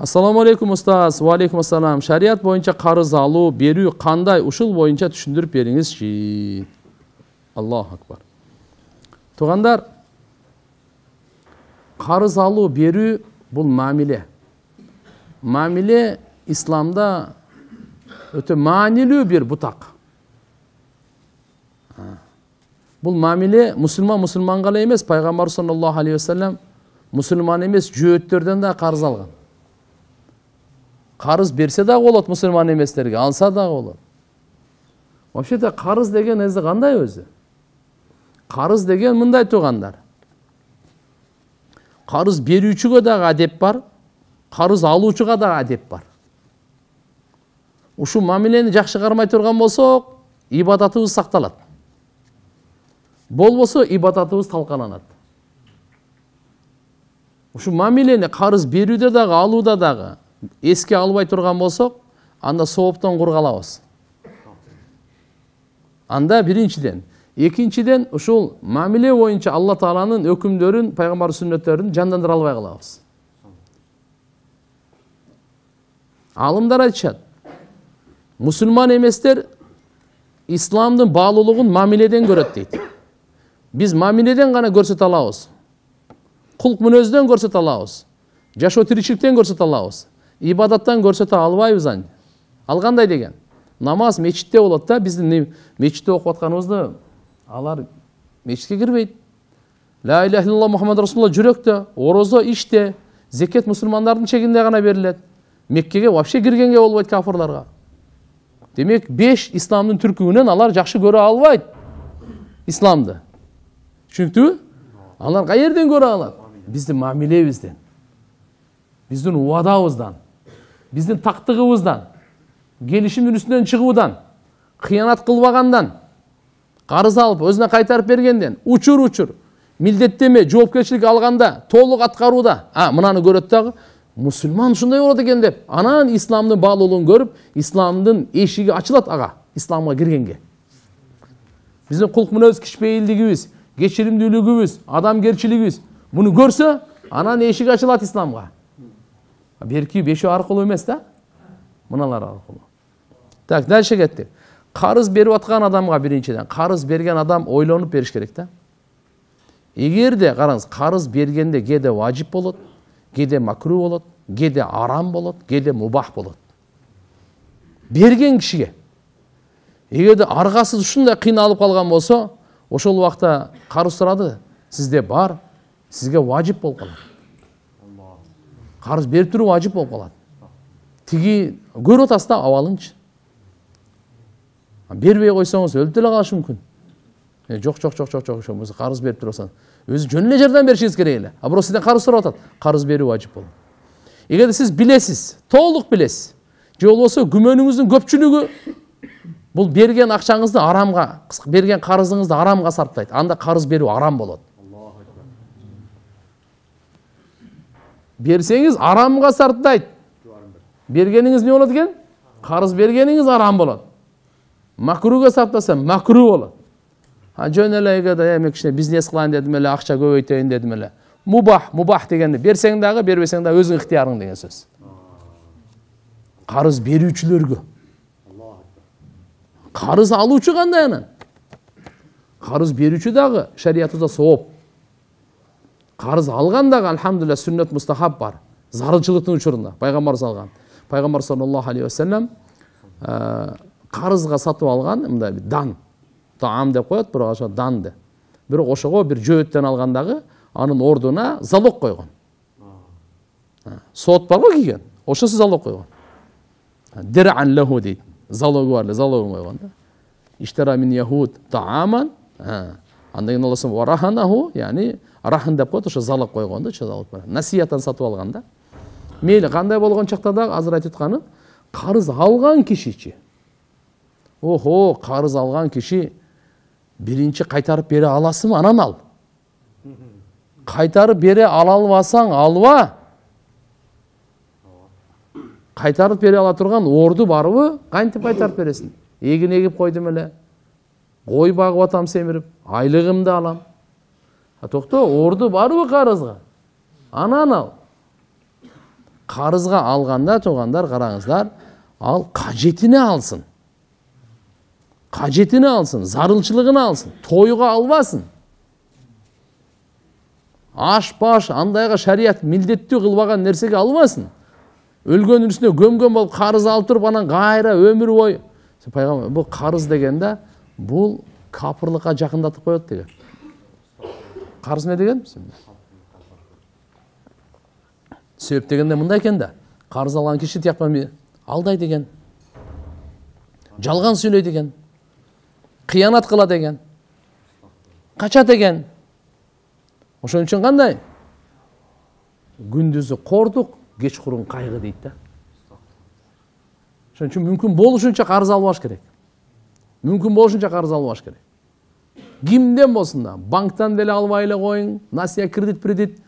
Ассаламу алейкум устаз. Ва алейкум ассалам. Шариат боюнча карыз алуу, берүү кандай? Ушул боюнча түшүндүрүп бериңизчи. Аллаху акбар. Тугандар, карыз алуу, берүү бул мамиле. Мамиле исламда өтө маанилүү бир бутак. Бул мамиле мусулманга эле эмес, пайгамбар саллаллаху алейхи ва саллям мусулман эмес жөөттөрдөн да карыз алган. Карыз берсе да болот мусулман эместерге, алса да болот. Вообще-то карыз деген эзи кандай өзү? Карыз деген мындай тугандар. Карыз берүүчүгө дагы адеп бар, карыз алуучуга дагы адеп бар. Ушу мамилени жакшы кармай турган болсок, ибадатыбыз сакталат. Болбосо ибадатыбыз талкаланат. Ушу мамилени карыз берүүдө дагы, алууда дагы эске албай турган болсок, анда сооптон кур калабыз. Анда биринчиден, экинчиден ушул мамиле боюнча Алла Тааланын өкүмдөрүн, пайгамбар сүннөттөрүн жандандыра албай калабыз. Алымдар айтышат, мусулман эместер исламдын баалуулугун мамиледен көрөт дейт. Биз мамиледен гана көрсөтө алабыз. Кулк мүнөздөн көрсөтө алабыз. Жашоо тиричиликтен көрсөтө алабыз. Ибадаттан көрсөтө албайбыз аны. Алгандай деген. Намаз мечитте болот да, биздин мечитте окуп атканыбызды алар мечитке кирбейт. Ла иляха иллаллах Мухаммад Расулуллах жүрөктө, орозо иште, зекет мусулмандардын чегинде гана берилет. Меккеге вообще киргенге болбойт кафырларга. Демек 5 исламдын түркүнөн алар жакшы көрө албайт исламды. Чүнктүү? Алар каерден көрө алат? Биздин мамилебизден. Биздин убадабыздан. Биздин тактыгыбыздан. Келишимдин үстүнөн чыгуудан, кыянат кылбагандан, карыз алып өзүнө кайтарып бергенден, учур милдеттеме, жоопкерчилик алганда, толук аткарууда, мынаны көрөт дагы, мусулман ушундай болот экен деп, анан исламдын баалуулугун көрүп, исламдын эшиги ачылат исламга киргенге. Биздин кулк мүнөз, кичпейилдигибиз, кечиримдүүлүгүбүз, адамгерчилигибиз муну көрсө, анан эшиги ачылат исламга. Берки бешөө аркылуу эмес да, мыналар аркылуу. Так, дальше кеттик. Карыз берип аткан адамга биринчиден, карыз берген адам ойлонуп бериш керек да. Эгерде караңыз, карыз бергенде кээде важип болот, кээде макру болот, кээде арам болот, кээде мубах болот. Берген кишиге. Эгерде аргасыз ушундай кыйналып калган болсо, ошол убакта карыз сурады, сизде бар, сизге важип болуп калат. Карыз берип туруп важип болуп калат. Тиги көрүп атасыз да, абалынчы. Бербей койсоңуз өлүп деле калышы мүмкүн. Жок, карыз берип турсаң, өзү жөн эле жардам беришиңиз керек эле. Бирок сизден карыз сурап атат, карыз берүү важип болот. Эгерде сиз билесиз, толук билесиз, же болбосо күмөнүңүздүн көпчүлүгү бул берген акчаңызды арамга, берген карызыңызды арамга сарптайт, анда карыз берүү арам болот. Берсеңиз арамга сарптайт. Бергениңиз не болот экен? Карыз бергениңиз арам болот. Макруга сарптаса макру болот. Жөн эле эгерде мен кичине бизнес кылайын дедим эле, акча көбөйтөйүн дедим эле. Мубах дегенде берсең дагы, бербесең дагы өзүң ыктыярың деген сөз. Карыз берүүчүлөргө. Карыз алуучу кандай анан? Карыз берүүчү дагы шариятыбызда сооп. Карыз алган дагы алхамдулилlah сүннөт мустахаб бар. Зарылчылыктын учурунда пайгамбар салган. Пайгамбар саллаллаху алейхи ва саллям карызга сатып алган мындай дан, таам деп коет, бирок ошо дан деп. Бирок ошого бир жөөттөн алгандагы анын ордуна залог койгон. Сот барго кийген, ошосу залог койгон. Диран лаху дейт. Залогу бар, залогун койгон да. Иштара мин яхуд тааман, андан кийин Алла субхана вараханаху, яни рахан деп коет, ошо залог койгон да, ошо залог бар. Насиятан сатып алган да. Мейли кандай болгон чакта да азыр айтып атканы, карыз алган кишичи. Охо, карыз алган киши биринчи кайтарып бере аласыңбы, анан ал. Кайтарып бере ала албасаң, алба. Кайтарып бере ала турган орду барбы? Кантип кайтарып бересиң? Эгин эгип койдум эле. Кой багып атам семирип, айлыгымды алам. Токто, орду барбы карызга? Анан ал. Карызга алганда туугандар, караңыздар, ал кажетini алсын. Кажетini алсын, зарылчылыгын алсын, тойга албасын. Аш-баш андайга шарият милдеттүү кылбаган нерсеге албасын. Өлгөн үстүнө gömгөн болуп карыз алып туруп анан кайра өмүр бою. Пайгамбар бул карыз дегенде бул капырлыкка жакындатып коет деген. Карыз не деген? Себеп дегенде мындай экен да. Карыз алган киши тияктан алдай деген. Жалган сүйлөй деген. Кыянат кыла деген. Кача деген. Ошон үчүн кандай? Күндүзү кордук, кечкурун кайгы дейт да. Ошон үчүн мүмкүн болушунча карыз албаш керек. Мүмкүн болушунча карыз албаш керек. Кимден болсун да, банктан деле албай эле коюң, насия кредит,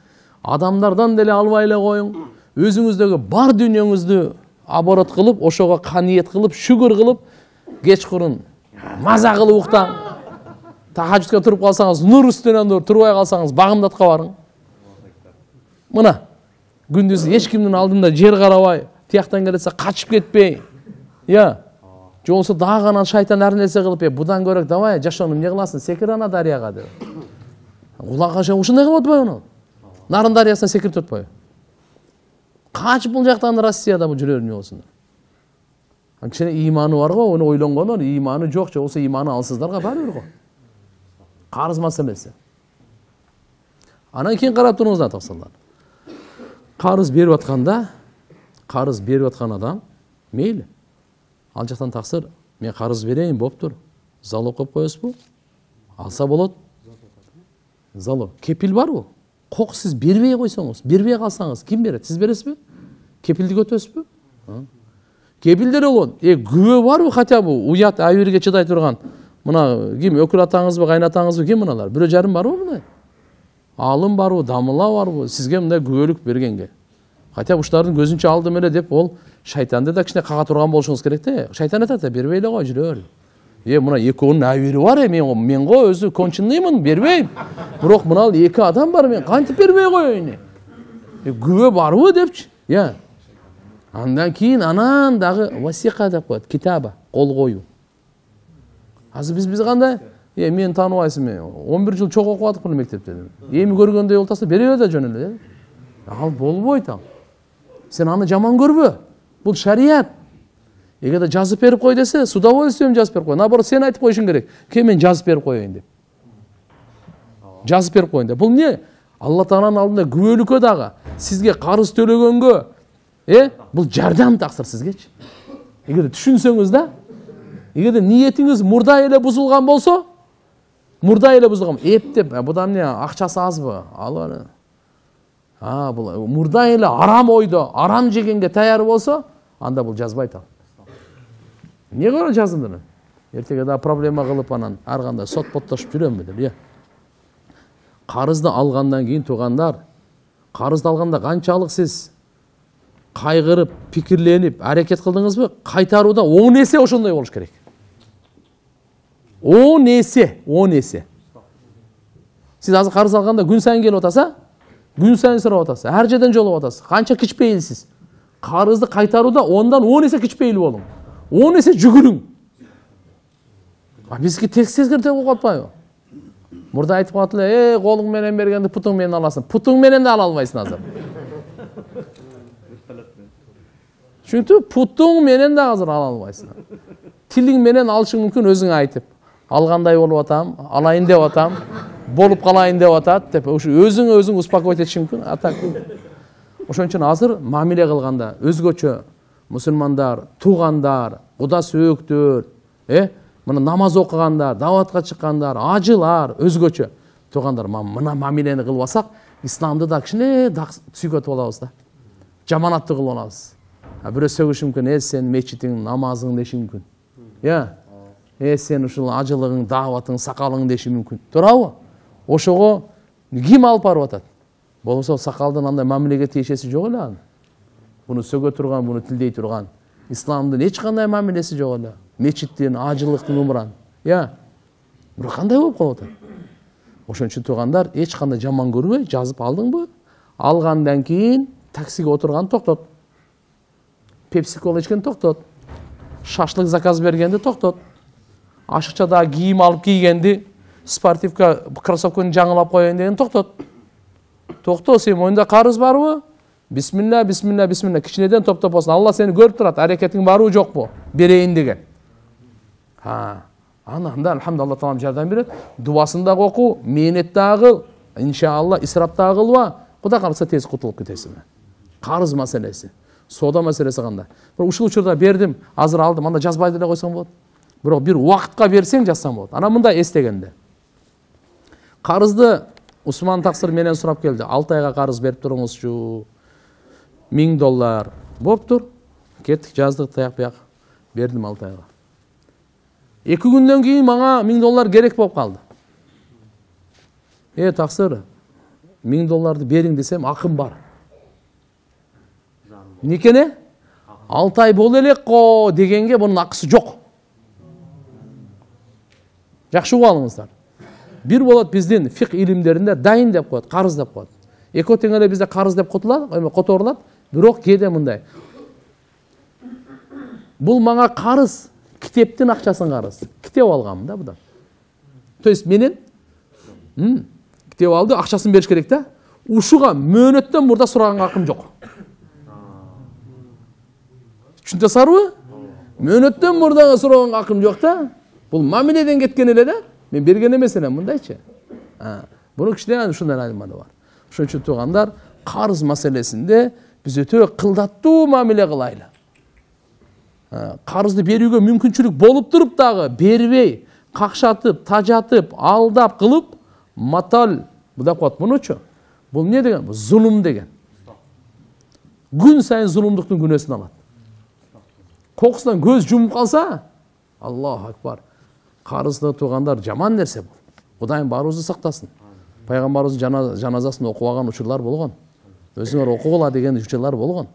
адамдардан деле албай эле коюң. Өзүңүздөгү бар дүйнөңүздү оборот кылып, ошого каниет кылып, шүгүр кылып, кечкурун маза кылып уктаң. Тахажжудка туруп калсаңыз, нур үстүнөн нур, турбай калсаңыз, багымдатка барың. Мына, күндүз эч кимдин алдында жер карабай, тияктан келсе качып кетпей. Же болсо дагы анан шайтан ар нерсе кылып, будан көрөк давай, жашоону эмне кыласың, секир ана дарыяга деп. Кулакка ушундай кылып атпайбы анан? Нарын дарыясына секирип атпайбы? Качып бул жактан Россияда бул жүрөр эмне болсун? Кичине иманы бар го, ону ойлонгонор, иманы жок, же болсо иманы алсыздарга баары бир го. Карыз маселеси. Анан кийин карап туруңуздар токсолдар. Карыз берип атканда, карыз берип аткан адам мейли. Ал жактан таксыр, мен карыз берейин, боптур. Залог коюп коесузбу? Алса болот. Залог. Кепил барбы? Кок сиз бербей койсоңуз, бербей калсаңыз, ким берет? Сиз бересизби? Кепилдик өтөсүзбү? Кепилдер болот. Күбө барбы хотя бы уят айбирге чыдай турган? Мына ким, өкүл атаңызбы, кайнатаңызбы, ким мыналар? 1,5 барбы мындай? Алым барбы, дамыла барбы? Сизге мындай күбөлүк бергенге. Хотя уштардын көзүнчө алдым эле деп, ол шайтанды да кичине кага турган болушуңуз керек да. Шайтан айтат, бербей эле кой, жүрөр. Мына экөөнүн айбири бар, мен го өзү конченныймын, бербейм. Бирок мына эки адам бар, мен кантип бербей коеюн? Күбө барбы депчи? Андан кийин анан дагы васика деп коет, китаба, кол коюу. Азыр биз кандай? Мен тааныбайсың, 11 жыл чок окуп атып мектепте. Эми көргөндөй болтаса бере бер да жөн эле. Ал болбойт ал. Сен аны жаман көрбө. Бул шарият. Эгерде жазып берип кой десе, с удовольствием жазып берип кой. Наоборот, сен айтып коюшуң керек. Мен жазып берип коеюн деп. Жазып берип коюн деп. Бул эмне? Алла Тааланын алдында күбөлүккө дагы, сизге карыз төлөгөнгө, бул жардам таксыр сизгечи. Эгерде түшүнсөңүз да, эгерде ниетиңиз мурда эле бузулган болсо, эптеп, будан эмне акчасы азбы? Ал бул мурда эле арам ойдо, арам жегенге таяр болсо, анда бул жазбайт ал. Эмне көрө жаздыңдар? Эртеге да проблема кылып анан ар кандай сот поттошуп жүрөмбү деп, Карызды алгандан кийин туугандар, карызды алганда канчалык сиз кайгырып, пикирленип, аракет кылдыңызбы? Кайтарууда 10 эсе ошондой болуш керек. 10 эсе. Сиз азыр карыз алганда күн сайын келип атаса, күн сайын сурап атасыз, ар жерден жолуп атасыз. Канча кичпейилсиз. Карызды кайтарууда ондан 10 эсе кичпейил болуң. 10 эсе жүгүрүң. Бизге тескертип коюп атпайбы? Мурда айтып калат эле, колуң менен бергенди путуң менен аласың. Путуң менен да ала албайсың азыр. Чүнкү путуң менен да азыр ала албайсың. Тилиң менен алышың мүмкүн, өзүң айтып. Алгандай болуп атам, алайын деп атам, болуп калайын деп атат деп, өзүң успокоить этишиң мүмкүн. Атак. Ошон үчүн азыр мамиле кылганда өзгөчө мусулмандар, туугандар, куда сөөктөр, мына намаз окугандар, даватка чыккандар, ажылар, өзгөчө туугандар, мына мамилени кылбасак, исламды да кичине сүйгөтүп алабыз да. Жаманаттуу кылып алабыз. Бирөө сөгүшү мүмкүн, сен мечитиң, намазың деши мүмкүн. Сен ушул ажылыгың, даватың, сакалың деши мүмкүн. Туурабы? Ошого ким алып барып атат? Болбосо сакалдын андай мамилеге тиешеси жок эле анын. Буну сөгө турган, буну тилдей турган. Исламдын эч кандай мамилеси жок эле. Мечиттин, ажылыктын умран. Бирок кандай болуп калып атат? Ошон үчүн туугандар, эч кандай жаман көрбөй, жазып алдыңбы? Алгандан кийин таксиге отырған тоқтат. Пепси кола ішкен тоқтат. Шашлык заказ бергенде тоқтат. Ашықшада киім алып кигенде, спортивка кроссовканы жаңылап қойын деген тоқтат. Тоқта, сен мойында қарыз бар бу? Бисмилла, бисмилла, бисмилла. Кичинеден топтап болсын. Алла сені көріп тұрады. Әрекетің бару жоқ бу? Берейін деген. Анда алхамдулилlah Алла жардам береді. Дуасын да оқу, менет да қыл, иншалла исрап да қылба. Құда қалса тез құтылып кетесің. Қарыз мәселесі, сода мәселесі қандай. Бір учурда бердім, азыр алдым, анда жазбайды да қойсаң болады. Бірақ бір уақытқа берсең жазсаң болады. Ана мында естегенде. Қарызды Усман Тақсыр менен сұрап келді. 6 айға қарыз беріп тұрыңызшы. $1000 болып тұр. Кеттік, жаздық таяқ бияқ. Бердім 6 айға. 2 күннен кейін маңа $1000 керек болып қалды. Тақсыр, $1000 берің десем, ақым бар. Некене? 6 ай бол елек қо дегенге бұның ақысы жоқ. Жақшы алыңыздар. Bir болады бізден фиқ илимдерінде дайын деп қояды, қарыз деп қояды. Екі теңеле бізде қарыз деп қоторылады, бірақ кейде мындай. Бұл маңа қарыз, кітептен ақшасын қарыз. Кітеп алғамын да бұдан. То есть менен кітеп алды, ақшасын беріш керек та. Ушуға мөнөттен бұрда сұраған ақым жоқ. Үшінте сарбы? Мөнөттен бұрдаға сұраған ақым жоқ та. Бұл мамиледен кеткен еле да. Мен берген емес елем, мұндайчы. Бұны кішінен шындан әліманы бар. Шын үшін туғандар, қарыз мәселесінде біз өте қылдатты мамиле қылайлы. Қарызды беруге мүмкіншілік болып тұрып дағы, бербей, қақшатып, тажатып, алдап, қылып, матал, бұда қуат бұны үші. Бұл не деген? Бұл зұлым деген. Күн сайын зұлымдықтың күнесін алады. Қоқысынан көз жұмып қалса, Аллаху акбар. Қарызды туғандар жаман нәрсе бұл. Құдайым барыңызды сақтасын. Пайғамбарымыздың жаназасын оқыған учурлар болған. Өзіңер оқуғыла деген учурлар болған.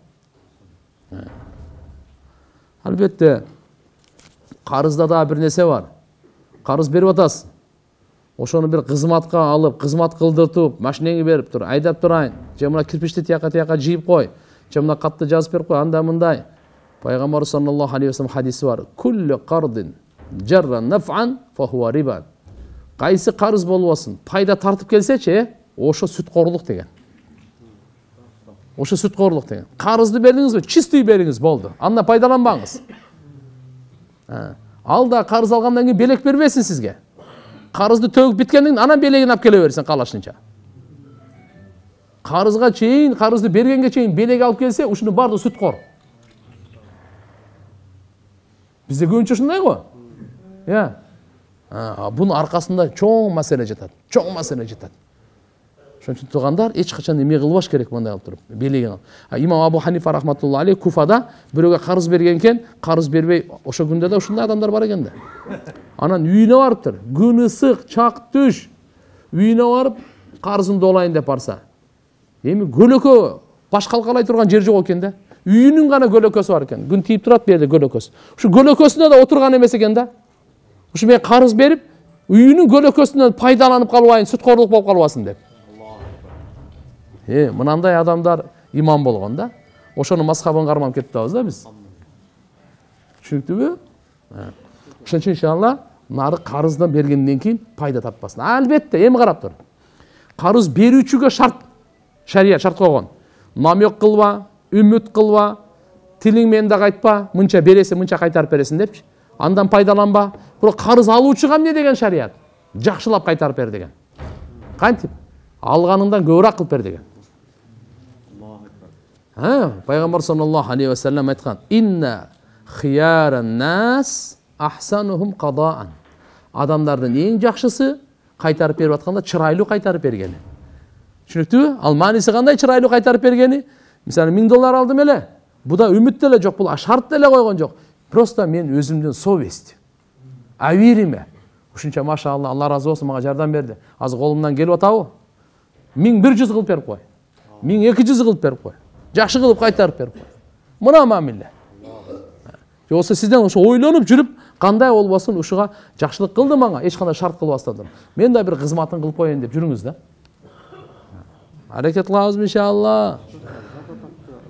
Әлбетте, қарызда да бір нәрсе бар. Қарыз беріп атасың. Ошоны бір қызматқа алып, қызмат қылдыртып, машинеңе беріп тұр, айдап тұрайын. Жемына кірпішті тияқа жиып қой. Жемына қатты жазып беріп қой, анда мындай. Пайғамбар саллаллаху алейхи ва саллям хадисі бар. Күллі қардын жарра наф'ан фахуа рибан. Қайсы қарыз болуасын, пайда тартып келсе, ошо сүтқорлық деген. Ошо сүтқорлық деген. Қарызды бердіңіз бе, чистый беріңіз болды. Анда пайдаланбаңыз. Алда қарыз алғандан кейін белек бербесін сізге. Қарызды төгіп біткенден ана белегін алып келе берсін қалашынша. Қарызға чейін, қарызды бергенге чейін белек алып келсе, ушыны барды сүтқор. Бізде көбінше шындай ғой. Бұның арқасында чоң мәселе жатады. Чоң мәселе жатады. Шөншін тұғандар, ешқашан еме қылбаш керек бұндай алып тұрып. Белеген алып. Имам Абу Ханифа рахматулла алейх Куфада біреуге қарыз берген кен, қарыз бербей, ошо күнде де ушындай адамдар бар екенде. Анан үйіне барып тұр. Күн ысық, чақ түш. Үйіне барып, қарызымды олайын деп барса. Еми көлөкө баш қалқалай тұрған жер жоқ екен де. Үйінің ғана көлөкөсі бар екен. Күн тиіп тұрады берді көлөкөсі. Ушу көлөкөсіне де отырған емес екен да. Ушу мен қарыз беріп, үйінің көлөкөсінен пайдаланып қалуайын, сүтқорлық болып қалуасын деп. Мынандай адамдар имам болған да. Ошоны мазхабын қармап кетті да біз. Түсінікті бе? Ошон иншалла нарық қарыздан бергенден кейін пайда таппасын. Әлбетте, эми қарап тұр. Қарыз берүүчүгө шарт, шарият шарт қойған. Намек қылба, үміт қылба, тилиңмен да қайтпа, мынча бересе, мынча қайтарып бересін депші. Андан пайдаланба. Бирок қарыз алуучуга не деген шарият? Жакшылап қайтарып бер деген. Кантип? Алғаныңдан көбүрөөк кылып бер деген. Пайғамбар саллаллаху алейхи ва саллям айтқан: "Инна хияран нас ахсанухум qaдаан." Адамдардың ең жақшысы қайтарып беріп жатқанда чырайлы қайтарып бергені. Түсінікті? Ал мааниси қандай чырайлы қайтарып бергені? Мысалы $1000 алдым эле. Буда үміт деле жоқ, бұл шарт деле қойған жоқ. Просто мен өзімден совесть. Авириме. Ушунча машалла, Алла разы болсын, мага жардам берди. Азыр қолымдан келип атабы? 1100 кылып берип кой. 1200 кылып берип кой. Жакшы кылып кайтарып берип кой. Мына мамиле. Жокса сизден ошо ойлонуп жүрүп, кандай болбосун ушуга жакшылык кылды мага, эч кандай шарт кылбастан. Мен да бир кызматын кылып коеюн деп жүрүңүз да. Аракет кылабыз иншалла.